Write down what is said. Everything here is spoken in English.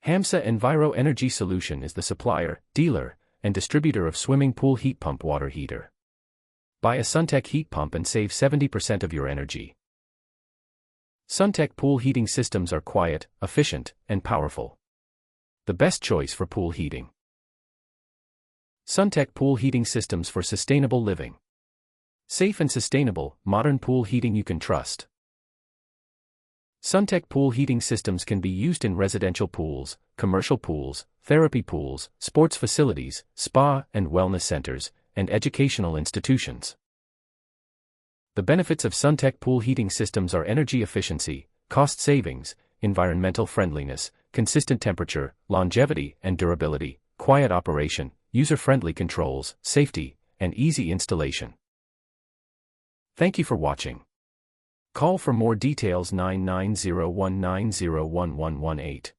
HAMSA Enviro Energy Solution is the supplier, dealer, and distributor of swimming pool heat pump water heater. Buy a Suntech heat pump and save 70% of your energy. Suntech pool heating systems are quiet, efficient, and powerful. The best choice for pool heating. Suntech pool heating systems for sustainable living. Safe and sustainable, modern pool heating you can trust. Suntech pool heating systems can be used in residential pools, commercial pools, therapy pools, sports facilities, spa and wellness centers, and educational institutions. The benefits of Suntech pool heating systems are energy efficiency, cost savings, environmental friendliness, consistent temperature, longevity and durability, quiet operation, user-friendly controls, safety, and easy installation. Thank you for watching. Call for more details 99019011118.